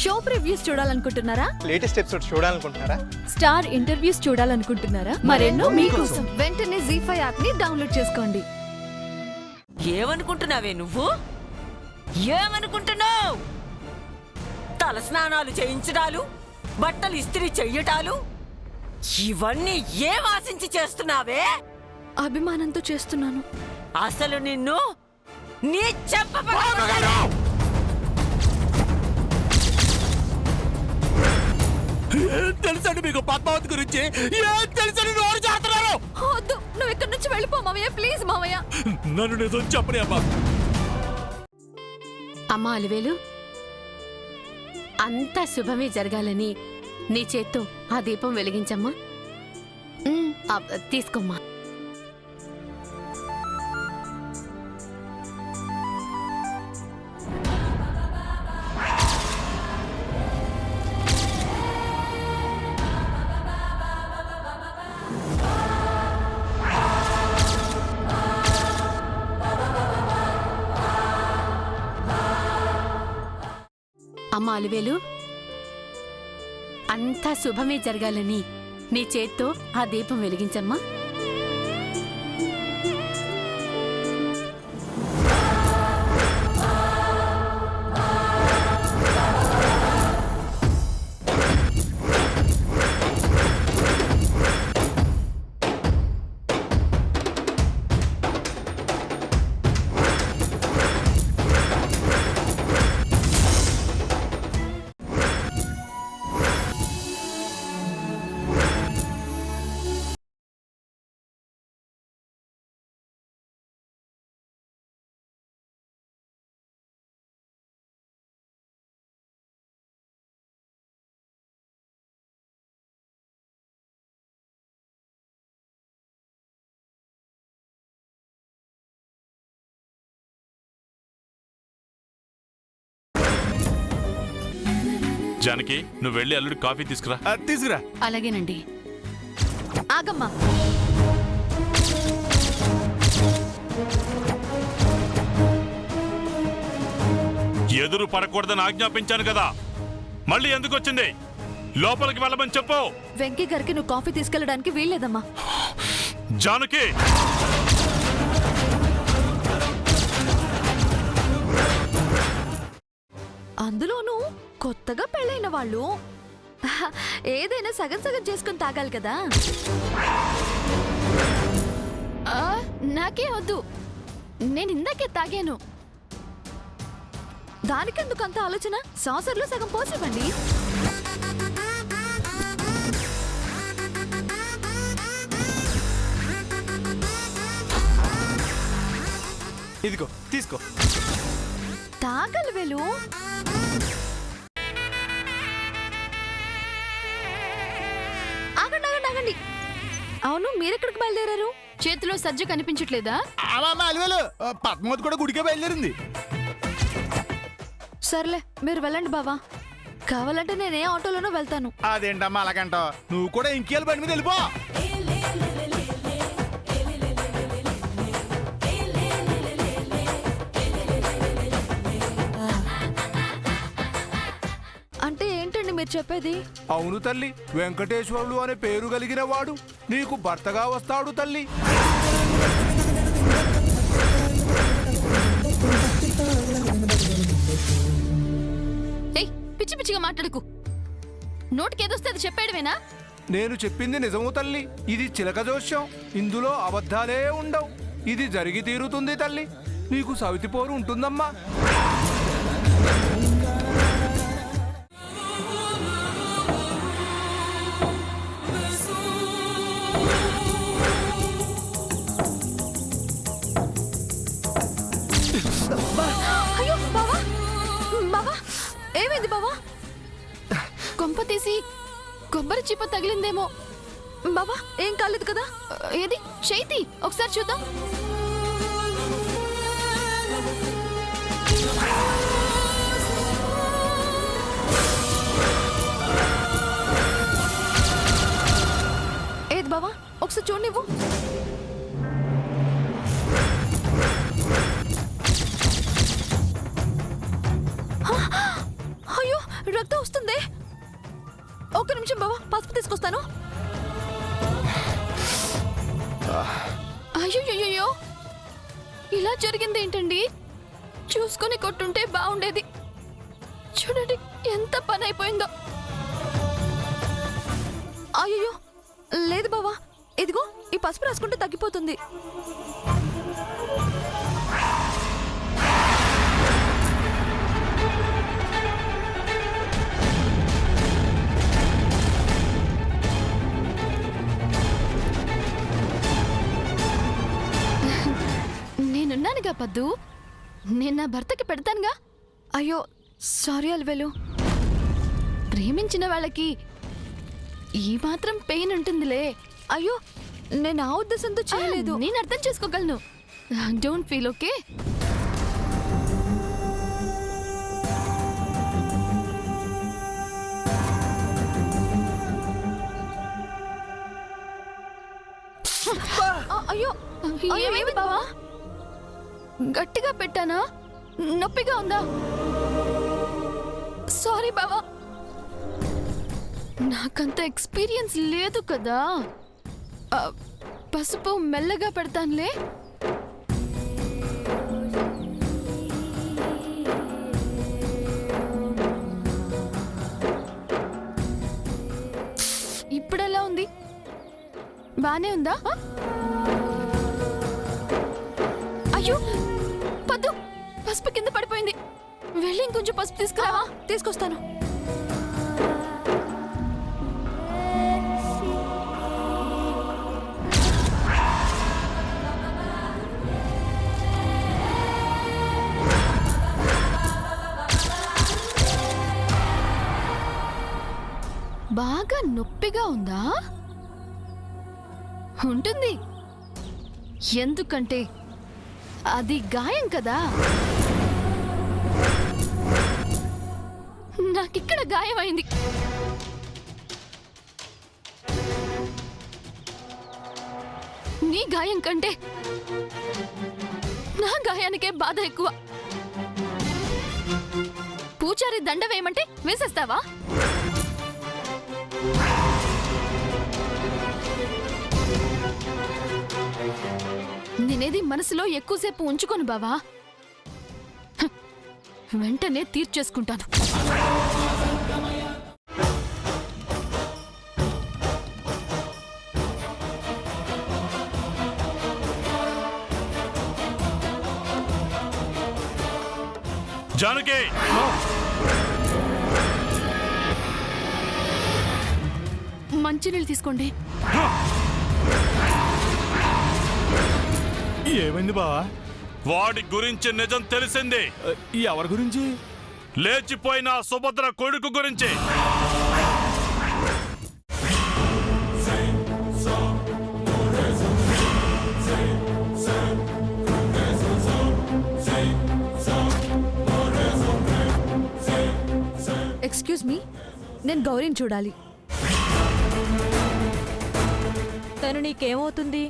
Show previews చూడాలనుకుంటున్నారా? Latest episode చూడాలనుకుంటున్నారా? Star interviews చూడాలనుకుంటున్నారా? మరెన్నో మీకోసం వెంటనే ZEE5 యాప్ ని డౌన్లోడ్ చేసుకోండి. ఏమనుకుంటున్నావే నువ్వు? ఏమనుకుంటున్నావు? తల స్నానాలు చేయించడాలు, బట్టలు ఇస్త్రీ చెయ్యటాలు, ఇవన్నీ ఏం ఆశించి చేస్తున్నావే? అభిమానంతో చేస్తున్నాను. అసలు నిన్ను నీ తెలుసండి మీకు పద్మావతి గురించి తెలుసని నోరు చేస్తున్నారు. వద్దు, నువ్వు ఇక్కడి నుంచి వెళ్ళిపో మావయ్య, ప్లీజ్ మావయ్య. నన్ను నిజం చెప్పని అమ్మా. అమ్మా అలివేలు, అంతా శుభమే జరగాలని నీ చేత్తో ఆ దీపం వెలిగించమ్మా. తీసుకోమ్మా. అమ్మా అలివేలు, అంతా శుభమే జరగాలని నీ చేత్తో ఆ దీపం వెలిగించమ్మా. జానకి, నువ్వు వెళ్ళి అల్లుడి కాఫీ తీసుకురా. తీసుకురా. అలాగేనండి. ఆగమ్మా. ఎదురు పడకూడదని ఆజ్ఞాపించాను కదా, మళ్ళీ ఎందుకు వచ్చింది? లోపలికి వెళ్ళమని చెప్పు. వెంకీ గారికి నువ్వు కాఫీ తీసుకెళ్ళడానికి వీల్లేదమ్మా. జానకి, అందులోనూ కొత్తగా పెళ్ళైన వాళ్ళు ఏదైనా సగం సగం చేసుకుని తాగాలి కదా. నాకే వద్దు, నేను ఇందాకే తాగాను. దానికెందుకు అంత ఆలోచన? సాసర్లో సగం పోసివ్వండి. ఇదిగో తీసుకో. తాగలి వేలు. ఆగండి ఆగండి ఆగండి. అవును, మీరెక్కడికి బయలుదేరారు? చేతిలో సజ్జ కనిపించట్లేదా? అలివేలు, పద్మావతి కూడా గుడికే బయలుదేరింది. సర్లే, మీరు వెళ్ళండి బావా. కావాలంటే నేనే ఆటోలోనూ వెళ్తాను. అదేంటమ్మా అలాగంట? నువ్వు కూడా ఇంకేళ్ళ బండి మీద వెళ్ళిపో. అంటే ఏంటండి మీరు చెప్పేది? అవును తల్లి, వెంకటేశ్వరులు అనే పేరు కలిగిన వాడు నీకు భర్తగా వస్తాడు తల్లి. ఏయ్, పిచ్చి పిచ్చిగా మాట్లాడుకు. నోటికేదొస్తే అది చెప్పేయడమేనా? నేను చెప్పింది నిజము తల్లి. ఇది చిలక జోస్యం, ఇందులో అబద్ధాలే ఉండవు. ఇది జరిగి తీరుతుంది తల్లి. నీకు సవితి పోరు ఉంటుందమ్మా. అయ్యో బావా, బావా ఏమైంది బావా? కొంప తీసి కొబ్బరి చిప్ప తగిలిందేమో. బావా ఏం కాలేదు కదా? ఏది చేతి ఒకసారి చూద్దాం. ఏది బావా ఒకసారి చూడు నువ్వు. రక్తం వస్తుంది. ఒక్క నిమిషం బావా, పసుపు తీసుకొస్తాను. అయ్యో, ఇలా జరిగింది ఏంటండి? చూసుకొని కొట్టుంటే బాగుండేది. చూడండి ఎంత పని అయిపోయిందో. అయ్యో లేదు బావా, ఇదిగో ఈ పసుపు రాసుకుంటే తగ్గిపోతుంది. నేనున్నానుగా పద్దు, నేను నా భర్తకి పెడతానుగా. అయ్యో సారీ అల్వేలు, ప్రేమించిన వాళ్ళకి ఈ మాత్రం పెయిన్ ఉంటుందిలే. అయ్యో నేను ఆ ఉద్దేశంతో చేయలేదు. నేను అర్థం చేసుకోగలను. Don't feel, okay? అయ్యో ఏమైంది బావా? గట్టిగా పెట్టానా? నొప్పిగా ఉందా? సారీ బావా, నాకంత ఎక్స్పీరియన్స్ లేదు కదా. పసుపు మెల్లగా పెడతానులే. ఇప్పుడెలా ఉంది? బానే ఉందా? అయ్యో పద్దు, పసుపు కింద పడిపోయింది. వెళ్ళి ఇంకొంచెం పసుపు తీసుకురావా? తీసుకొస్తాను. బాగా నొప్పిగా ఉందా? ఉంటుంది, ఎందుకంటే అది గాయం కదా. నాకిక్కడ గాయమైంది. నీ గాయం కంటే నా గాయానికే బాధ ఎక్కువ. పూజారి దండ వేయమంటే వేసేస్తావా? నేనేది మనసులో ఎక్కువసేపు ఉంచుకోను బావా, వెంటనే తీర్చేసుకుంటాను. జానకి, మంచినీళ్ళు తీసుకోండి. ఏమైంది బావా? వాడి గురించి నిజం తెలిసింది. ఎవరి గురించి? లేచిపోయిన సుభద్ర కొడుకు గురించి. ఎక్స్క్యూజ్ మీ, నేను గౌరీని చూడాలి. తను నీకేమవుతుంది?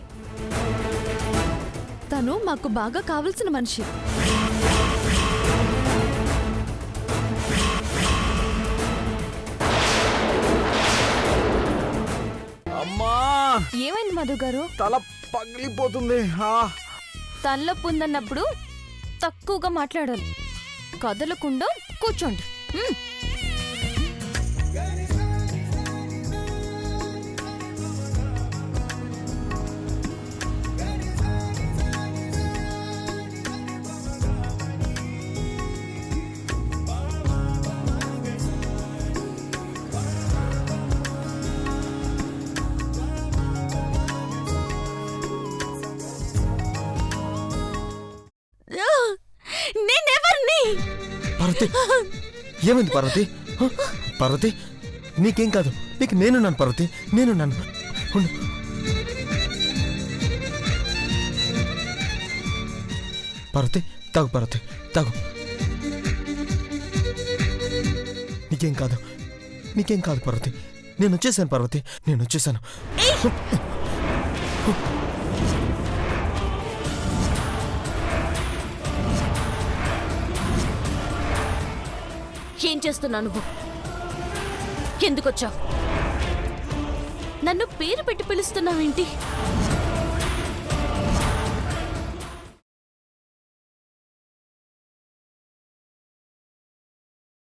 తను మాకు బాగా కావలసిన మనిషి. అమ్మా, ఏమైంది మధు గారు? తల పగిలిపోతుంది. తలనొప్పి ఉందన్నప్పుడు తక్కువగా మాట్లాడాలి, కదలకుండా కూర్చోండి. నేనెవర్ని? పార్వతి, ఏమైంది పార్వతి? పార్వతి, నీకేం కాదు, నీకు నేనున్నాను పార్వతి, నేనున్నాను. పార్వతి తాగు, పార్వతి తాగు. నీకేం కాదు, నీకేం కాదు పార్వతి. నేను వచ్చేసాను పార్వతి, నేను వచ్చేసాను. ఏం చేస్తున్నావు నువ్వు? ఎందుకొచ్చావు? నన్ను పేరు పెట్టి పిలుస్తున్నావేంటి?